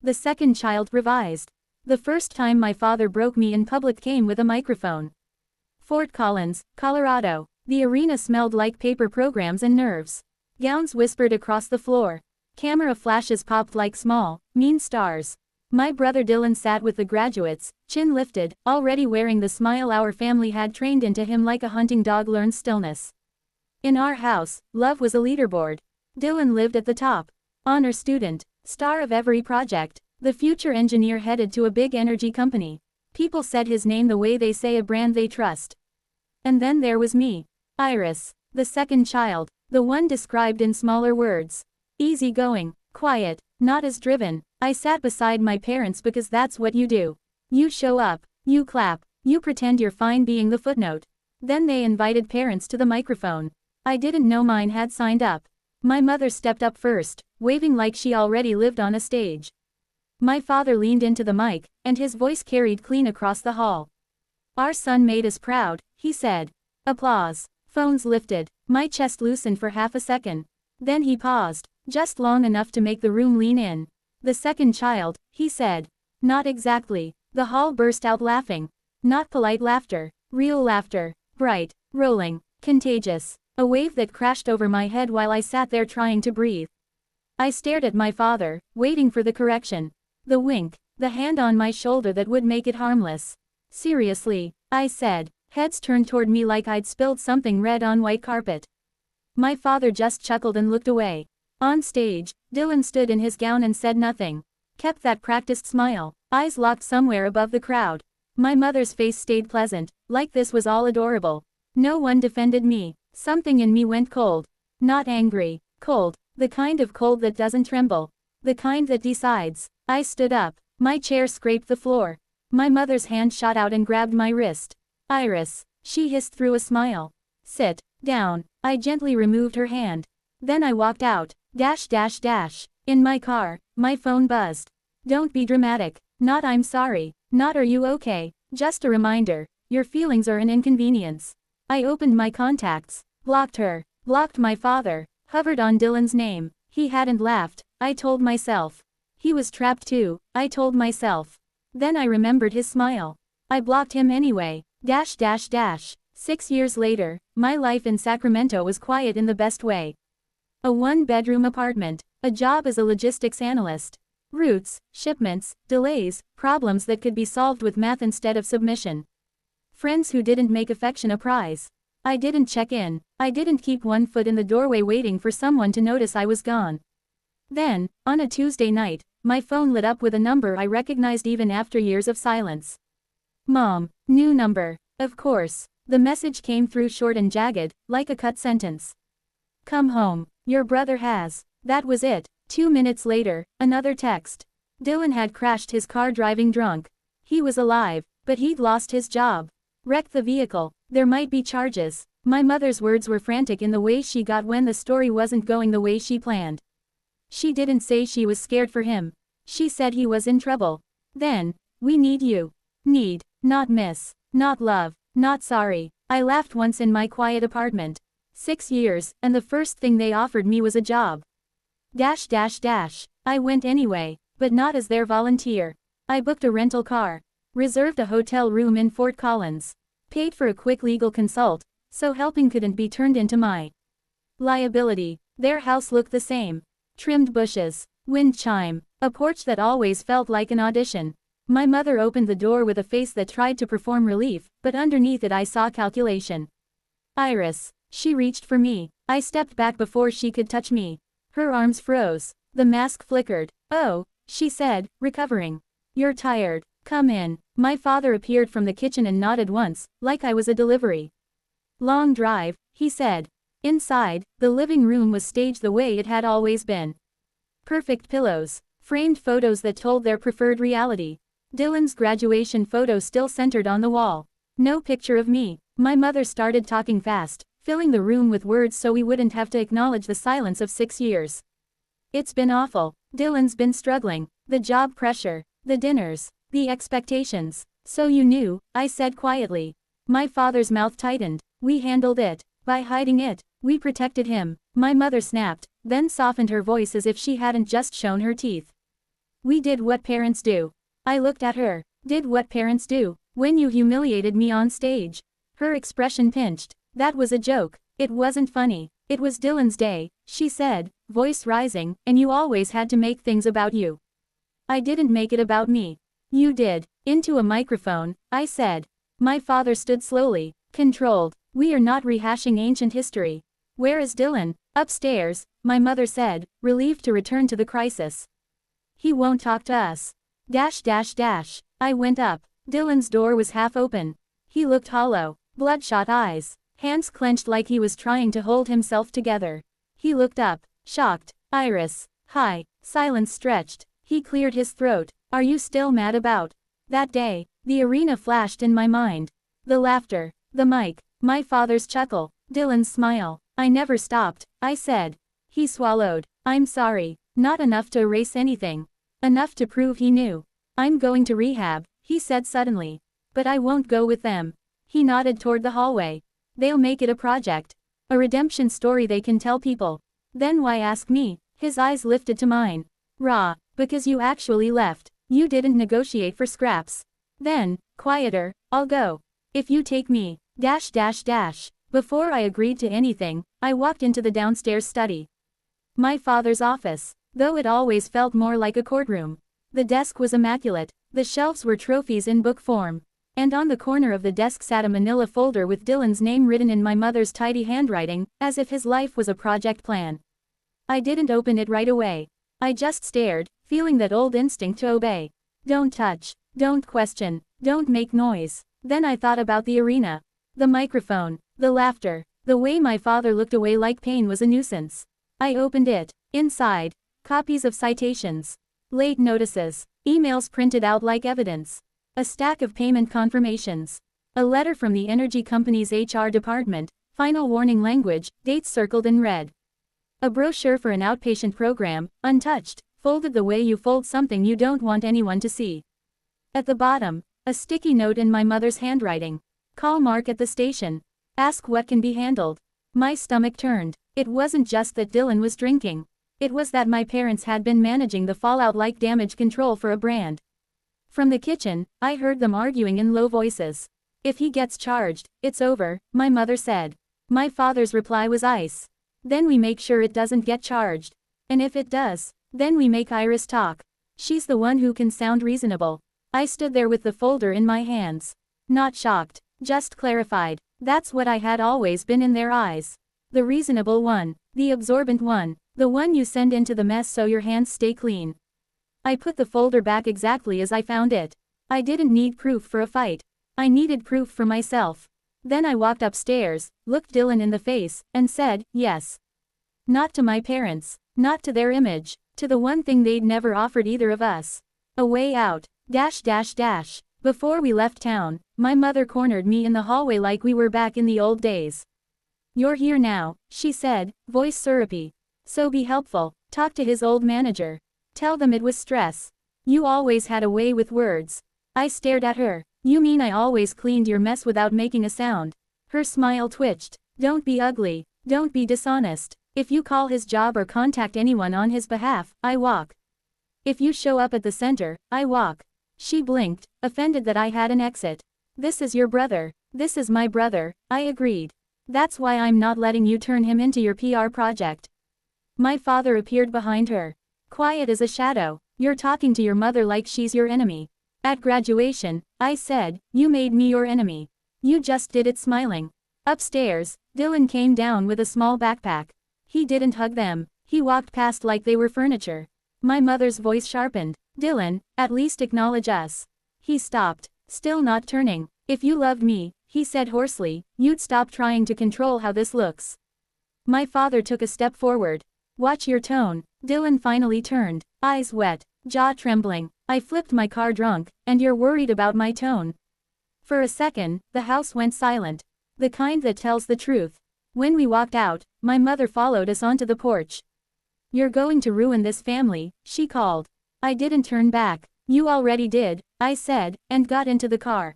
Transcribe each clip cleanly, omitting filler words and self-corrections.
The second child revised. The first time my father broke me in public came with a microphone. Fort Collins, Colorado. The arena smelled like paper programs and nerves. Gowns whispered across the floor. Camera flashes popped like small, mean stars. My brother Dylan sat with the graduates, chin lifted, already wearing the smile our family had trained into him like a hunting dog learns stillness. In our house, love was a leaderboard. Dylan lived at the top. Honor student, star of every project, the future engineer headed to a big energy company. People said his name the way they say a brand they trust. And then there was me. Iris, the second child, the one described in smaller words. Easygoing, quiet, not as driven. I sat beside my parents because that's what you do. You show up, you clap, you pretend you're fine being the footnote. Then they invited parents to the microphone. I didn't know mine had signed up. My mother stepped up first, waving like she already lived on a stage. My father leaned into the mic, and his voice carried clean across the hall. Our son made us proud, he said. Applause. Phones lifted. My chest loosened for half a second. Then he paused, just long enough to make the room lean in. The second child, he said. Not exactly. The hall burst out laughing. Not polite laughter, real laughter, bright, rolling, contagious. A wave that crashed over my head while I sat there trying to breathe. I stared at my father, waiting for the correction. The wink, the hand on my shoulder that would make it harmless. Seriously, I said. Heads turned toward me like I'd spilled something red on white carpet. My father just chuckled and looked away. On stage, Dylan stood in his gown and said nothing. Kept that practiced smile, eyes locked somewhere above the crowd. My mother's face stayed pleasant, like this was all adorable. No one defended me. Something in me went cold. Not angry, cold, the kind of cold that doesn't tremble. The kind that decides. I stood up. My chair scraped the floor. My mother's hand shot out and grabbed my wrist. Iris, she hissed through a smile. Sit down. I gently removed her hand. Then I walked out. In my car, my phone buzzed. Don't be dramatic. Not I'm sorry. Not are you okay. Just a reminder. Your feelings are an inconvenience. I opened my contacts. Blocked her. Blocked my father. Hovered on Dylan's name. He hadn't laughed, I told myself. He was trapped too, I told myself. Then I remembered his smile. I blocked him anyway. 6 years later, my life in Sacramento was quiet in the best way. A one-bedroom apartment. A job as a logistics analyst. Routes, shipments, delays, problems that could be solved with math instead of submission. Friends who didn't make affection a prize. I didn't check in. I didn't keep one foot in the doorway waiting for someone to notice I was gone. Then, on a Tuesday night, my phone lit up with a number I recognized even after years of silence. Mom. New number. Of course. The message came through short and jagged, like a cut sentence. Come home. Your brother has. That was it. 2 minutes later, another text. Dylan had crashed his car driving drunk. He was alive, but he'd lost his job. Wrecked the vehicle. There might be charges. My mother's words were frantic in the way she got when the story wasn't going the way she planned. She didn't say she was scared for him. She said he was in trouble. Then, we need you. Need, not miss, not love, not sorry. I laughed once in my quiet apartment. 6 years, and the first thing they offered me was a job. I went anyway, but not as their volunteer. I booked a rental car. Reserved a hotel room in Fort Collins. Paid for a quick legal consult, so helping couldn't be turned into my liability. Their house looked the same. Trimmed bushes, wind chime, a porch that always felt like an audition. My mother opened the door with a face that tried to perform relief, but underneath it I saw calculation. Iris. She reached for me. I stepped back before she could touch me. Her arms froze. The mask flickered. Oh, she said, recovering. You're tired. Come in. My father appeared from the kitchen and nodded once, like I was a delivery. Long drive, he said. Inside, the living room was staged the way it had always been. Perfect pillows. Framed photos that told their preferred reality. Dylan's graduation photo still centered on the wall. No picture of me. My mother started talking fast, filling the room with words so we wouldn't have to acknowledge the silence of 6 years. It's been awful. Dylan's been struggling. The job pressure. The dinners. The expectations. So you knew, I said quietly. My father's mouth tightened. We handled it. By hiding it, we protected him. My mother snapped, then softened her voice as if she hadn't just shown her teeth. We did what parents do. I looked at her. Did what parents do. When you humiliated me on stage. Her expression pinched. That was a joke. It wasn't funny. It was Dylan's day, she said, voice rising, and you always had to make things about you. I didn't make it about me. You did. Into a microphone, I said. My father stood slowly, controlled. We are not rehashing ancient history. Where is Dylan? Upstairs, my mother said, relieved to return to the crisis. He won't talk to us. I went up. Dylan's door was half open. He looked hollow, bloodshot eyes, hands clenched like he was trying to hold himself together. He looked up, shocked. Iris. Hi. Silence stretched. He cleared his throat. Are you still mad about that day? The arena flashed in my mind. The laughter. The mic. My father's chuckle. Dylan's smile. I never stopped, I said. He swallowed. I'm sorry. Not enough to erase anything. Enough to prove he knew. I'm going to rehab, he said suddenly. But I won't go with them. He nodded toward the hallway. They'll make it a project. A redemption story they can tell people. Then why ask me? His eyes lifted to mine. Raw. Because you actually left. You didn't negotiate for scraps. Then, quieter, I'll go. If you take me. Before I agreed to anything, I walked into the downstairs study. My father's office. Though it always felt more like a courtroom. The desk was immaculate. The shelves were trophies in book form. And on the corner of the desk sat a manila folder with Dylan's name written in my mother's tidy handwriting, as if his life was a project plan. I didn't open it right away. I just stared, feeling that old instinct to obey. Don't touch. Don't question. Don't make noise. Then I thought about the arena. The microphone. The laughter. The way my father looked away like pain was a nuisance. I opened it. Inside. Copies of citations. Late notices. Emails printed out like evidence. A stack of payment confirmations. A letter from the energy company's HR department, final warning language, dates circled in red. A brochure for an outpatient program, untouched, folded the way you fold something you don't want anyone to see. At the bottom, a sticky note in my mother's handwriting. Call Mark at the station. Ask what can be handled. My stomach turned. It wasn't just that Dylan was drinking. It was that my parents had been managing the fallout like damage control for a brand. From the kitchen, I heard them arguing in low voices. If he gets charged, it's over, my mother said. My father's reply was ice. Then we make sure it doesn't get charged. And if it does, then we make Iris talk. She's the one who can sound reasonable. I stood there with the folder in my hands. Not shocked, just clarified. That's what I had always been in their eyes. The reasonable one. The absorbent one. The one you send into the mess so your hands stay clean. I put the folder back exactly as I found it. I didn't need proof for a fight. I needed proof for myself. Then I walked upstairs, looked Dylan in the face, and said, yes. Not to my parents. Not to their image. To the one thing they'd never offered either of us. A way out. Before we left town, my mother cornered me in the hallway like we were back in the old days. You're here now, she said, voice syrupy. So be helpful. Talk to his old manager. Tell them it was stress. You always had a way with words. I stared at her. You mean I always cleaned your mess without making a sound? Her smile twitched. Don't be ugly. Don't be dishonest. If you call his job or contact anyone on his behalf, I walk. If you show up at the center, I walk. She blinked, offended that I had an exit. This is your brother. This is my brother, I agreed. That's why I'm not letting you turn him into your PR project. My father appeared behind her. Quiet as a shadow. You're talking to your mother like she's your enemy. At graduation, I said, you made me your enemy. You just did it smiling. Upstairs, Dylan came down with a small backpack. He didn't hug them. He walked past like they were furniture. My mother's voice sharpened. Dylan, at least acknowledge us. He stopped, still not turning. If you loved me, he said hoarsely, you'd stop trying to control how this looks. My father took a step forward. Watch your tone. Dylan finally turned, eyes wet, jaw trembling. I flipped my car drunk, and you're worried about my tone. For a second, the house went silent. The kind that tells the truth. When we walked out, my mother followed us onto the porch. You're going to ruin this family, she called. I didn't turn back. You already did, I said, and got into the car.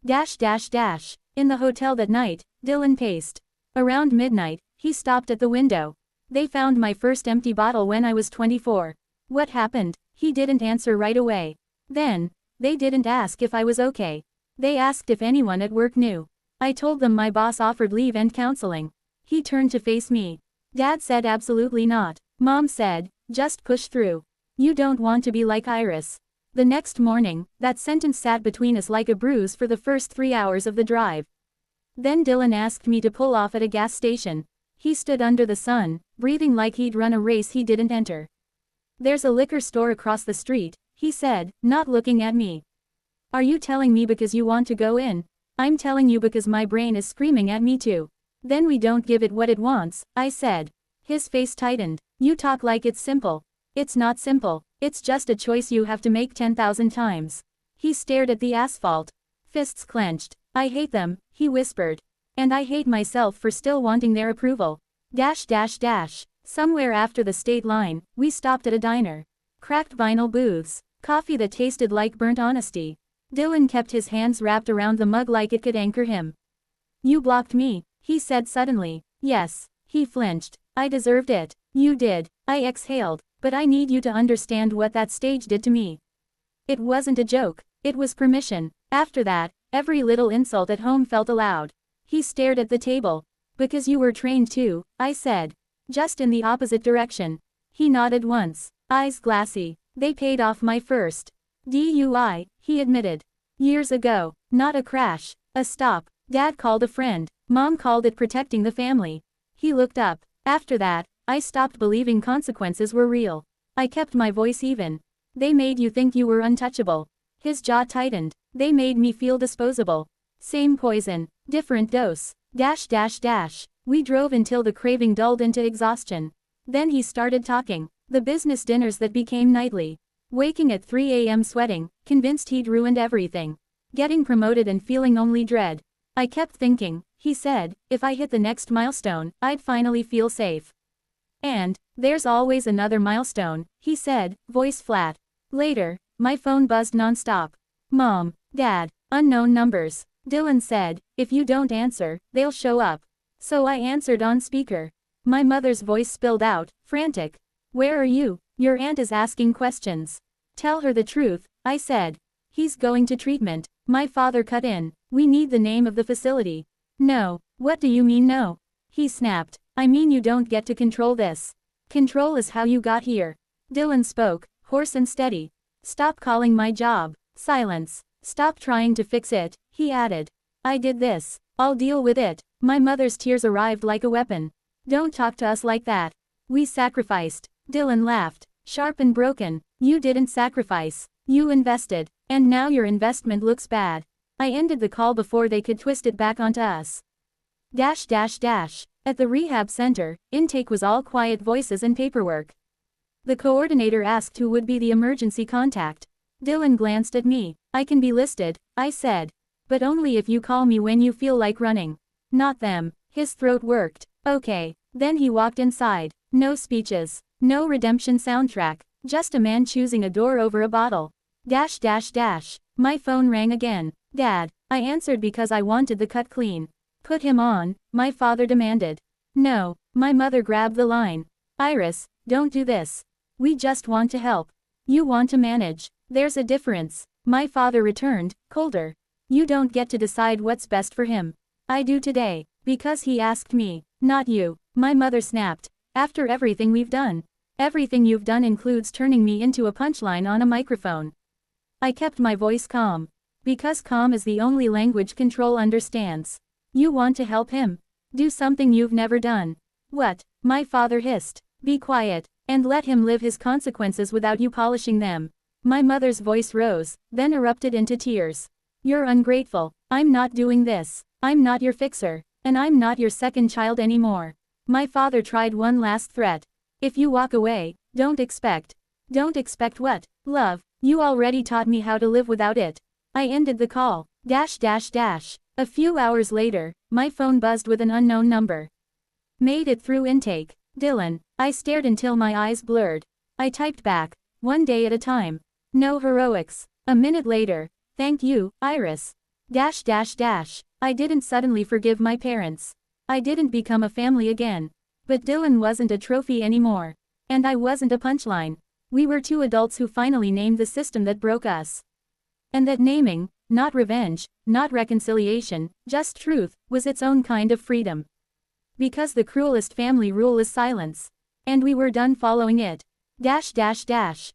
In the hotel that night, Dylan paced. Around midnight, he stopped at the window. They found my first empty bottle when I was 24. What happened? He didn't answer right away. Then, they didn't ask if I was okay. They asked if anyone at work knew. I told them my boss offered leave and counseling. He turned to face me. Dad said absolutely not. Mom said, just push through. You don't want to be like Iris. The next morning, that sentence sat between us like a bruise for the first 3 hours of the drive. Then Dylan asked me to pull off at a gas station. He stood under the sun, breathing like he'd run a race he didn't enter. There's a liquor store across the street, he said, not looking at me. Are you telling me because you want to go in? I'm telling you because my brain is screaming at me too. Then we don't give it what it wants, I said. His face tightened. You talk like it's simple. It's not simple, it's just a choice you have to make 10,000 times. He stared at the asphalt. Fists clenched. I hate them, he whispered. And I hate myself for still wanting their approval. Somewhere after the state line, we stopped at a diner. Cracked vinyl booths. Coffee that tasted like burnt honesty. Dylan kept his hands wrapped around the mug like it could anchor him. You blocked me, he said suddenly. Yes. He flinched. I deserved it. You did. I exhaled. But I need you to understand what that stage did to me. It wasn't a joke. It was permission. After that, every little insult at home felt allowed. He stared at the table. Because you were trained to, I said. Just in the opposite direction. He nodded once. Eyes glassy. They paid off my first DUI, he admitted. Years ago. Not a crash. A stop. Dad called a friend. Mom called it protecting the family. He looked up. After that, I stopped believing consequences were real. I kept my voice even. They made you think you were untouchable. His jaw tightened. They made me feel disposable. Same poison, different dose. We drove until the craving dulled into exhaustion. Then he started talking. The business dinners that became nightly. Waking at 3 a.m. sweating, convinced he'd ruined everything. Getting promoted and feeling only dread. I kept thinking, he said, if I hit the next milestone, I'd finally feel safe. And, there's always another milestone, he said, voice flat. Later, my phone buzzed nonstop. Mom, Dad, unknown numbers. Dylan said, if you don't answer, they'll show up. So I answered on speaker. My mother's voice spilled out, frantic. Where are you? Your aunt is asking questions. Tell her the truth, I said. He's going to treatment. My father cut in. We need the name of the facility. No, what do you mean no? He snapped. I mean you don't get to control this. Control is how you got here. Dylan spoke, hoarse and steady. Stop calling my job. Silence. Stop trying to fix it, he added. I did this. I'll deal with it. My mother's tears arrived like a weapon. Don't talk to us like that. We sacrificed. Dylan laughed. Sharp and broken. You didn't sacrifice. You invested. And now your investment looks bad. I ended the call before they could twist it back onto us. At the rehab center, intake was all quiet voices and paperwork. The coordinator asked who would be the emergency contact. Dylan glanced at me. I can be listed, I said. But only if you call me when you feel like running. Not them. His throat worked. Okay. Then he walked inside. No speeches. No redemption soundtrack. Just a man choosing a door over a bottle. My phone rang again. Dad. I answered because I wanted the cut clean. Put him on, my father demanded. No. My mother grabbed the line. Iris, don't do this. We just want to help. You want to manage. There's a difference. My father returned, colder. You don't get to decide what's best for him. I do today. Because he asked me, not you. My mother snapped. After everything we've done. Everything you've done includes turning me into a punchline on a microphone. I kept my voice calm. Because calm is the only language control understands. You want to help him? Do something you've never done. What? My father hissed. Be quiet, and let him live his consequences without you polishing them. My mother's voice rose, then erupted into tears. You're ungrateful. I'm not doing this. I'm not your fixer. And I'm not your second child anymore. My father tried one last threat. If you walk away, don't expect. Don't expect what? Love. You already taught me how to live without it. I ended the call. A few hours later, my phone buzzed with an unknown number. Made it through intake. Dylan. I stared until my eyes blurred. I typed back. One day at a time. No heroics. A minute later. Thank you, Iris. I didn't suddenly forgive my parents. I didn't become a family again. But Dylan wasn't a trophy anymore. And I wasn't a punchline. We were two adults who finally named the system that broke us. And that naming, not revenge, not reconciliation, just truth, was its own kind of freedom. Because the cruelest family rule is silence. And we were done following it. Dash dash dash.